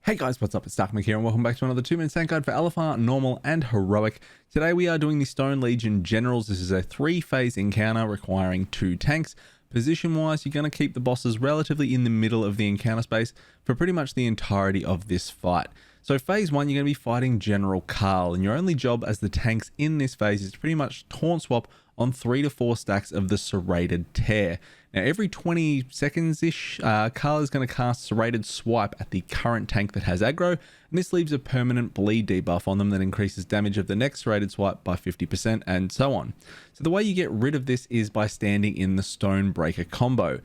Hey guys, what's up? It's Darkmech here and welcome back to another 2-minute tank guide for Alpha, Normal and Heroic. Today we are doing the Stone Legion Generals. This is a 3-phase encounter requiring 2 tanks. Position wise, you're going to keep the bosses relatively in the middle of the encounter space for pretty much the entirety of this fight. So phase 1, you're going to be fighting General Carl, and your only job as the tanks in this phase is to pretty much taunt swap on 3 to 4 stacks of the Serrated Tear. Now every 20 seconds-ish, Carl is going to cast Serrated Swipe at the current tank that has aggro, and this leaves a permanent bleed debuff on them that increases damage of the next Serrated Swipe by 50% and so on. So the way you get rid of this is by standing in the Stonebreaker combo.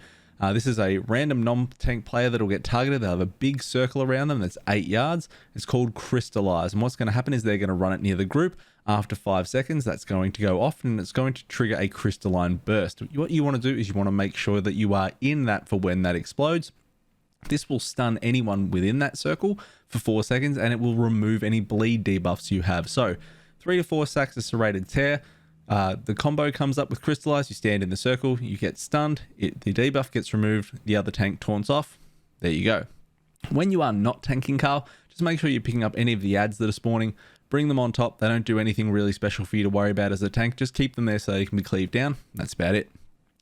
This is a random non-tank player that will get targeted. They'll have a big circle around them that's 8 yards. It's called Crystallize, and what's going to happen is they're going to run it near the group. After 5 seconds, that's going to go off and it's going to trigger a crystalline burst. What you want to do is you want to make sure that you are in that for when that explodes. This will stun anyone within that circle for 4 seconds and it will remove any bleed debuffs you have. So 3 to 4 stacks of Serrated Tear. The combo comes up with Crystallize. You stand in the circle, you get stunned, the debuff gets removed, the other tank taunts off. There you go. When you are not tanking Carl, just make sure you're picking up any of the ads that are spawning. Bring them on top. They don't do anything really special for you to worry about as a tank. Just keep them there so they can be cleaved down. That's about it.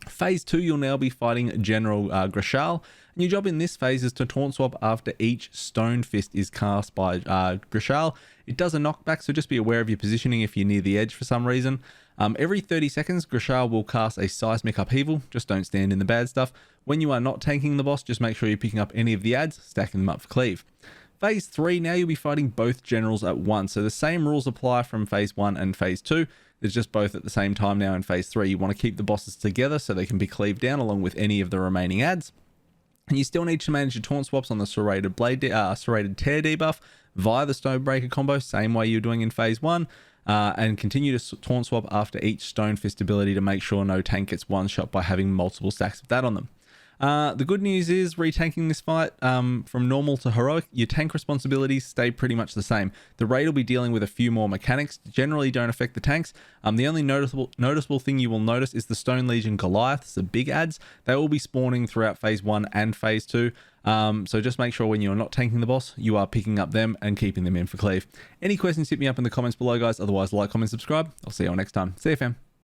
Phase 2, you'll now be fighting General Grisha. And your job in this phase is to taunt swap after each Stone Fist is cast by Grisha. It does a knockback, so just be aware of your positioning if you're near the edge for some reason. Every 30 seconds, Grisha will cast a Seismic Upheaval. Just don't stand in the bad stuff. When you are not tanking the boss, just make sure you're picking up any of the ads, stacking them up for cleave. Phase 3, now you'll be fighting both generals at once. So the same rules apply from phase 1 and phase 2. There's just both at the same time now in phase 3. You want to keep the bosses together so they can be cleaved down along with any of the remaining ads. And you still need to manage your taunt swaps on the Serrated Tear debuff via the Stonebreaker combo, same way you're doing in phase 1. And continue to taunt swap after each Stone Fist ability to make sure no tank gets one-shot by having multiple stacks of that on them. The good news is, retanking this fight from normal to heroic, your tank responsibilities stay pretty much the same. The raid will be dealing with a few more mechanics, generally don't affect the tanks. The only noticeable thing you will notice is the Stone Legion Goliaths, the big ads. They will be spawning throughout phase 1 and phase 2. So just make sure when you're not tanking the boss, you are picking up them and keeping them in for cleave. Any questions, hit me up in the comments below, guys. Otherwise, like, comment, subscribe. I'll see you all next time. See you, fam.